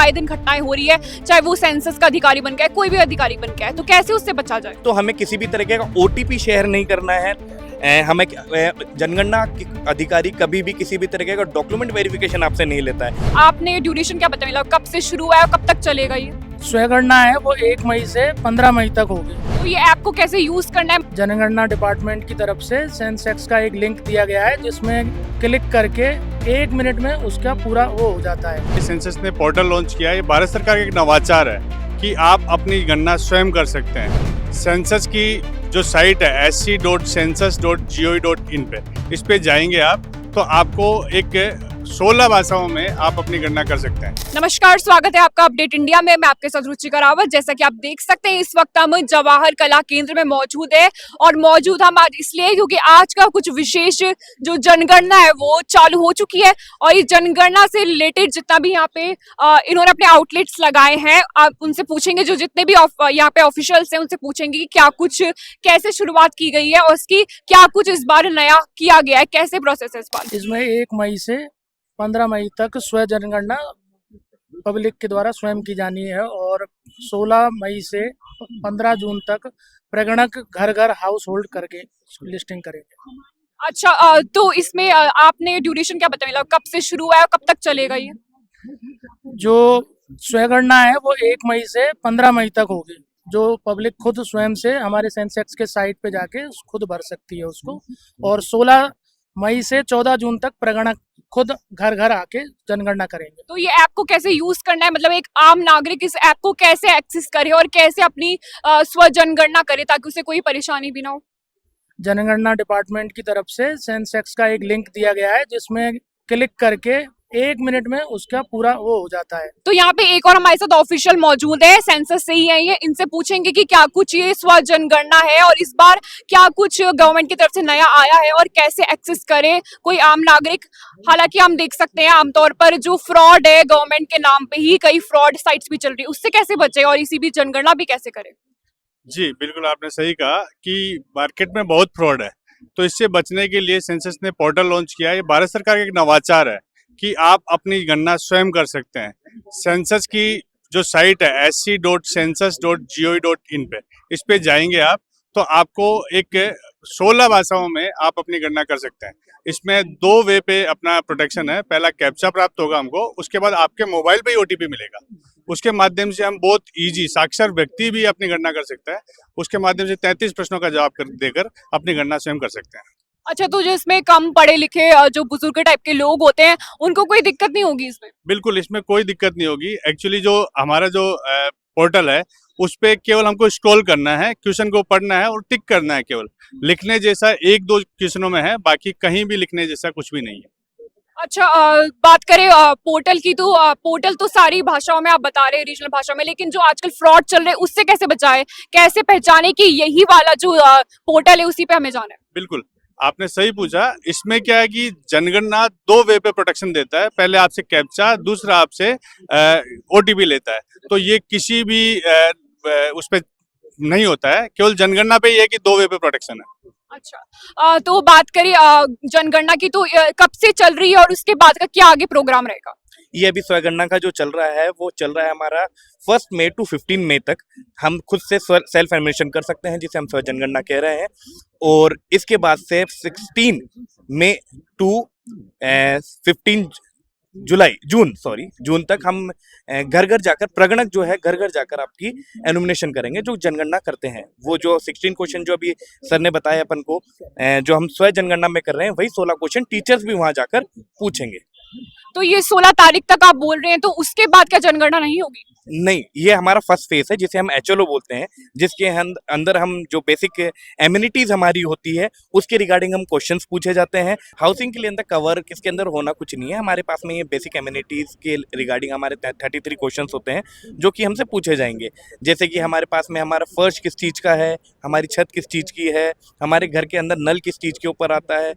आए दिन घटनाएं हो रही है, चाहे वो सेंसस का अधिकारी बन गया है, कोई भी अधिकारी बन गया है, तो कैसे उससे बचा जाए? तो हमें किसी भी तरीके का ओटीपी शेयर नहीं करना है। हमें जनगणना अधिकारी कभी भी किसी भी तरीके का डॉक्यूमेंट वेरिफिकेशन आपसे नहीं लेता है। आपने ड्यूरेशन क्या बताया, मतलब कब से शुरू हुआ है और कब तक चलेगा ये? स्वयंगणना है वो 1 मई से 15 मई तक होगी। तो ये ऐप को कैसे यूज करना है? जनगणना डिपार्टमेंट की तरफ से सेंसेक्स का एक लिंक दिया गया है जिसमें क्लिक करके 1 मिनट में उसका पूरा वो हो जाता है। सेंसस ने पोर्टल लॉन्च किया है। ये भारत सरकार का एक नवाचार है कि आप अपनी गणना स्वयं कर सकते हैं। सेंसस की जो साइट है sc.census.gov.in पे, इस पे जाएंगे आप तो आपको एक 16 भाषाओं में आप अपनी गणना कर सकते हैं। नमस्कार, स्वागत है आपका अपडेट इंडिया में। मैं आपके साथ रुचिका रावत। जैसा कि आप देख सकते हैं, इस वक्त हम जवाहर कला केंद्र में मौजूद है और मौजूद हम आज इसलिए क्योंकि आज का कुछ विशेष जो जनगणना है वो चालू हो चुकी है और इस जनगणना से रिलेटेड जितना भी यहाँ पे इन्होंने अपने आउटलेट्स लगाए हैं, आप उनसे पूछेंगे, जो जितने भी यहाँ पे ऑफिशियल्स हैं उनसे पूछेंगे कि क्या कुछ कैसे शुरुआत की गई है और उसकी क्या कुछ इस बार नया किया गया है, कैसे प्रोसेस है इस बार। इसमें 1 मई से 15 मई तक स्वयं जनगणना पब्लिक के द्वारा स्वयं की जानी है और 16 मई से 15 जून तक प्रगणक घर घर हाउस होल्ड करके लिस्टिंग करेंगे। अच्छा, तो इसमें आपने ड्यूरेशन क्या बताया, मतलब कब से शुरू हुआ है और कब तक चलेगा ये? जो स्वयंगणना है वो 1 मई से 15 मई तक होगी। जो पब्लिक खुद स्वयं से हमारे सेंसेक्स के साइट पे जाके खुद भर सकती है उसको, और 16 मई से 14 जून तक प्रगणक खुद घर घर आके जनगणना करेंगे। तो ये ऐप को कैसे यूज करना है, मतलब एक आम नागरिक इस ऐप को कैसे एक्सेस करे और कैसे अपनी स्व जनगणना करे ताकि उसे कोई परेशानी भी ना हो? जनगणना डिपार्टमेंट की तरफ से सेंसेक्स का एक लिंक दिया गया है जिसमें क्लिक करके 1 मिनट में उसका पूरा वो हो जाता है। तो यहाँ पे एक और हमारे साथ ऑफिशियल मौजूद है, सेंसस से ही है ये, इनसे पूछेंगे कि क्या कुछ ये स्व जनगणना है और इस बार क्या कुछ गवर्नमेंट की तरफ से नया आया है और कैसे एक्सेस करे कोई आम नागरिक। हालांकि हम देख सकते हैं आमतौर पर जो फ्रॉड है, गवर्नमेंट के नाम पे ही कई फ्रॉड साइट्स भी चल रही है, उससे कैसे बचे और इसी भी जनगणना भी कैसे करे? जी बिल्कुल, आपने सही कहा कि मार्केट में बहुत फ्रॉड है, तो इससे बचने के लिए सेंसस ने पोर्टल लॉन्च किया है। ये भारत सरकार का एक नवाचार है कि आप अपनी गणना स्वयं कर सकते हैं। सेंसस की जो साइट है sc.census.gov.in पे, इस पे जाएंगे आप तो आपको एक 16 भाषाओं में आप अपनी गणना कर सकते हैं। इसमें 2 वे पे अपना प्रोटेक्शन है। पहला कैप्चा प्राप्त होगा हमको, उसके बाद आपके मोबाइल पे ही ओटीपी मिलेगा। उसके माध्यम से हम बहुत इजी, साक्षर व्यक्ति भी अपनी गणना कर सकता है। उसके माध्यम से 33 प्रश्नों का जवाब देकर अपनी गणना स्वयं कर सकते हैं। अच्छा, तो जिसमें कम पढ़े लिखे जो बुजुर्ग टाइप के लोग होते हैं उनको कोई दिक्कत नहीं होगी इसमें? बिल्कुल, इसमें कोई दिक्कत नहीं होगी। एक्चुअली जो हमारा जो पोर्टल है उस पे केवल हमको स्क्रॉल करना है, क्वेश्चन को पढ़ना है और टिक करना है। केवल लिखने जैसा 1-2 क्वेश्चनों में है, बाकी कहीं भी लिखने जैसा कुछ भी नहीं है। अच्छा, बात करें पोर्टल की, तो पोर्टल तो सारी भाषाओं में आप बता रहे हैं, रीजनल भाषा में, लेकिन जो आजकल फ्रॉड चल रहे हैं उससे कैसे बचाए, कैसे पहचाने कि यही वाला जो पोर्टल है उसी पे हमें जाना है? बिल्कुल, आपने सही पूछा। इसमें क्या है कि जनगणना 2 वे पे प्रोटेक्शन देता है। पहले आपसे कैप्चा, दूसरा आपसे ओटीपी लेता है। तो ये किसी भी उस पे नहीं होता है, केवल जनगणना पे ही है कि 2 वे पे प्रोटेक्शन है। अच्छा, तो बात करें जनगणना की, तो कब से चल रही है और उसके बाद का क्या आगे प्रोग्राम रहेगा? ये अभी स्वयंगणना का जो चल रहा है वो चल रहा है हमारा 1 मई to 15 मई तक। हम खुद से सेल्फ एडमिशन कर सकते हैं, जिसे हम स्व जनगणना कह रहे हैं। और इसके बाद से 16 मई to 15 जून तक हम घर घर जाकर, प्रगणक जो है घर घर जाकर आपकी एनुमिनेशन करेंगे जो जनगणना करते हैं। वो जो 16 क्वेश्चन जो अभी सर ने बताया अपन को, जो हम स्व जनगणना में कर रहे हैं, वही 16 क्वेश्चन टीचर्स भी वहां जाकर पूछेंगे। तो ये 16 तारीख तक आप बोल रहे हैं, तो उसके बाद क्या जनगणना नहीं होगी? नहीं, ये हमारा फर्स्ट फेज है जिसे हम एचएलओ बोलते हैं, जिसके अंदर हम जो बेसिक एमिनिटीज हमारी होती है उसके रिगार्डिंग हम क्वेश्चंस पूछे जाते हैं। हाउसिंग के लिए अंदर कवर किसके अंदर होना कुछ नहीं है, हमारे पास में ये बेसिक एमिनिटीज के रिगार्डिंग हमारे 33 क्वेश्चंस होते हैं जो कि हमसे पूछे जाएंगे। जैसे कि हमारे पास में हमारा फर्श किस चीज़ का है, हमारी छत किस चीज़ की है, हमारे घर के अंदर नल किस चीज़ के ऊपर आता है,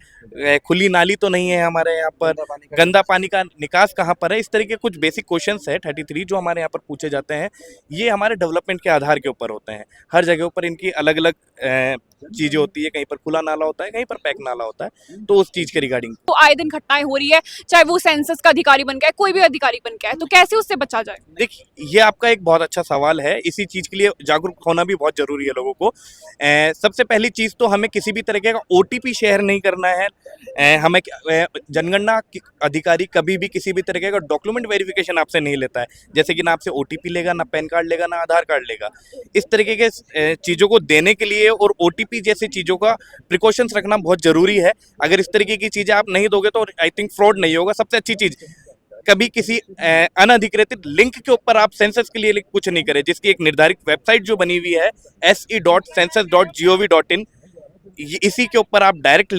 खुली नाली तो नहीं है हमारे यहाँ पर, गंदा पानी का निकास कहाँ पर है। इस तरह के कुछ बेसिक क्वेश्चंस है 33 जो हमारे यहाँ पर पूछे जाते हैं। ये हमारे डेवलपमेंट के आधार के ऊपर होते हैं। हर जगह पर इनकी अलग अलग चीजें होती है, कहीं पर खुला नाला होता है, कहीं पर पैक नाला होता है, तो उस चीज के रिगार्डिंग। तो आए दिन घटनाएं हो रही है, चाहे वो सेंसस का अधिकारी बन गया है, कोई भी अधिकारी बन गया है, तो कैसे उससे बचा जाए? देखिए, ये आपका एक बहुत अच्छा सवाल है। इसी चीज के लिए जागरूक होना भी बहुत जरूरी है लोगों को। सबसे पहली चीज तो हमें किसी भी तरीके का ओटीपी शेयर नहीं करना है। हमें जनगणना अधिकारी कभी भी किसी भी तरीके का डॉक्यूमेंट वेरिफिकेशन आपसे नहीं लेता है, जैसे कि ना आपसे ओटीपी लेगा, ना पैन कार्ड लेगा, ना आधार कार्ड लेगा। इस तरीके के चीज़ों को देने के लिए और ओटीपी जैसी चीज़ों का प्रिकॉशंस रखना बहुत ज़रूरी है। अगर इस तरीके की चीज़ें आप नहीं दोगे तो आई थिंक फ्रॉड नहीं होगा। सबसे अच्छी चीज़, कभी किसी अनधिकृत लिंक के ऊपर आप सेंसस के लिए कुछ नहीं करें, जिसकी एक निर्धारित वेबसाइट जो बनी हुई है se.census.gov.in, इसी के ऊपर आप डायरेक्ट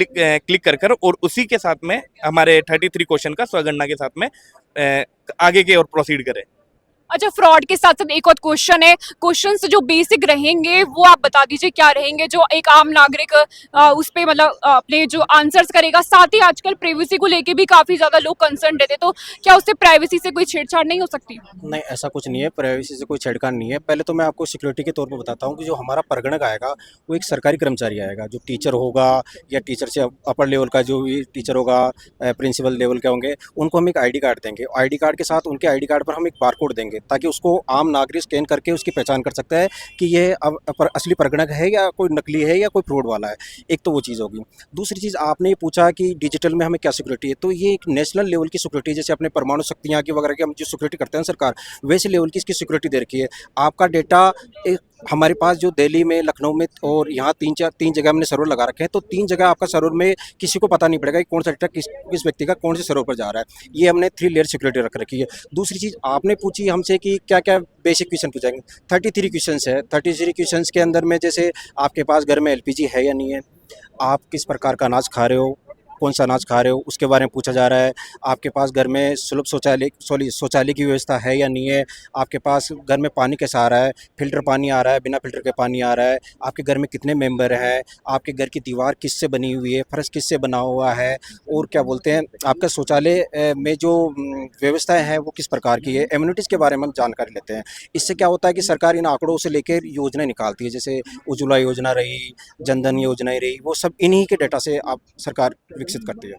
क्लिक कर और उसी के साथ में हमारे 33 क्वेश्चन का स्वगणना के साथ में आगे के और प्रोसीड करें। अच्छा, फ्रॉड के साथ साथ एक और क्वेश्चन है, क्वेश्चंस जो बेसिक रहेंगे वो आप बता दीजिए क्या रहेंगे, जो एक आम नागरिक उस पे मतलब अपने जो आंसर्स करेगा। साथ ही आजकल प्राइवेसी को लेके भी काफी ज्यादा लोग कंसर्न रहते, तो क्या उससे प्राइवेसी से कोई छेड़छाड़ नहीं हो सकती? नहीं, ऐसा कुछ नहीं है, प्राइवेसी से कोई छेड़छाड़ नहीं है। पहले तो मैं आपको सिक्योरिटी के तौर पे बताता हूँ कि जो हमारा परगणक आएगा वो एक सरकारी कर्मचारी आएगा, जो टीचर होगा या टीचर से अपर लेवल का जो भी टीचर होगा, प्रिंसिपल लेवल के होंगे, उनको हम एक आईडी कार्ड देंगे। आईडी कार्ड के साथ उनके आईडी कार्ड पर हम एक बारकोड देंगे, ताकि उसको आम नागरिक स्कैन करके उसकी पहचान कर सकता है कि ये अब असली परगणक है या कोई नकली है या कोई फ्रॉड वाला है। एक तो वो चीज़ होगी। दूसरी चीज़, आपने ये पूछा कि डिजिटल में हमें क्या सिक्योरिटी है, तो ये एक नेशनल लेवल की सिक्योरिटी है। जैसे अपने परमाणु शक्तियाँ की वगैरह की हम जो सिक्योरिटी करते हैं सरकार, वैसे लेवल की इसकी सिक्योरिटी दे रखी है। आपका डेटा एक हमारे पास जो दिल्ली में, लखनऊ में और यहाँ तीन जगह हमने सर्वर लगा रखे हैं, तो 3 जगह आपका सर्वर में किसी को पता नहीं पड़ेगा कि कौन सा डेटा किस व्यक्ति का कौन से सर्वर पर जा रहा है। ये हमने 3 लेयर सिक्योरिटी रख रखी है। दूसरी चीज़, आपने पूछी हमसे कि क्या क्या बेसिक क्वेश्चन पूछेंगे। 33 क्वेश्चन है। 33 क्वेश्चन के अंदर में जैसे आपके पास घर में LPG है या नहीं है, आप किस प्रकार का अनाज खा रहे हो, कौन सा अनाज खा रहे हो, उसके बारे में पूछा जा रहा है। आपके पास घर में सुलभ शौचालय की व्यवस्था है या नहीं है, आपके पास घर में पानी कैसा आ रहा है, फिल्टर पानी आ रहा है, बिना फिल्टर के पानी आ रहा है, आपके घर में कितने मेंबर हैं, आपके घर की दीवार किससे बनी हुई है, फर्श किससे बना हुआ है, और क्या बोलते हैं आपका शौचालय में जो व्यवस्थाएँ हैं वो किस प्रकार की है। इम्यूनिटीज़ के बारे में हम जानकारी लेते हैं। इससे क्या होता है कि सरकार इन आंकड़ों से लेकर योजनाएँ निकालती है, जैसे उज्ज्वला योजना रही, जनधन योजनाएँ रही, वो सब इन्हीं के डाटा से आप सरकार विकसित करती है।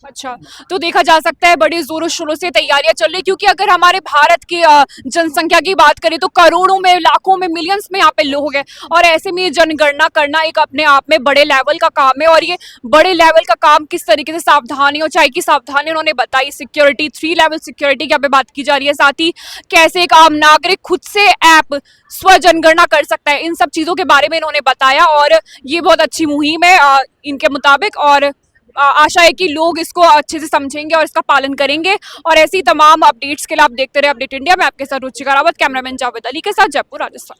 अच्छा, तो देखा जा सकता है बड़े जोरों शोरों से तैयारियां चल रही, क्योंकि अगर हमारे भारत की जनसंख्या की बात करें तो करोड़ों में, लाखों में, मिलियंस में यहाँ पे लोग हैं, और ऐसे में ये जनगणना करना एक अपने आप में बड़े लेवल का काम है। और ये बड़े लेवल का काम किस तरीके से सावधानियों, चाहे की सावधानी उन्होंने बताई, सिक्योरिटी, 3 लेवल सिक्योरिटी की यहाँ पे बात की जा रही है, साथ ही कैसे एक आम नागरिक खुद से ऐप स्व जनगणना कर सकता है, इन सब चीजों के बारे में इन्होंने बताया। और ये बहुत अच्छी मुहिम है इनके मुताबिक, और आशा है कि लोग इसको अच्छे से समझेंगे और इसका पालन करेंगे। और ऐसी तमाम अपडेट्स के लिए आप देखते रहे अपडेट इंडिया। मैं आपके साथ रुचिका रावत, कैमरामैन जावेद अली के साथ, जयपुर, राजस्थान।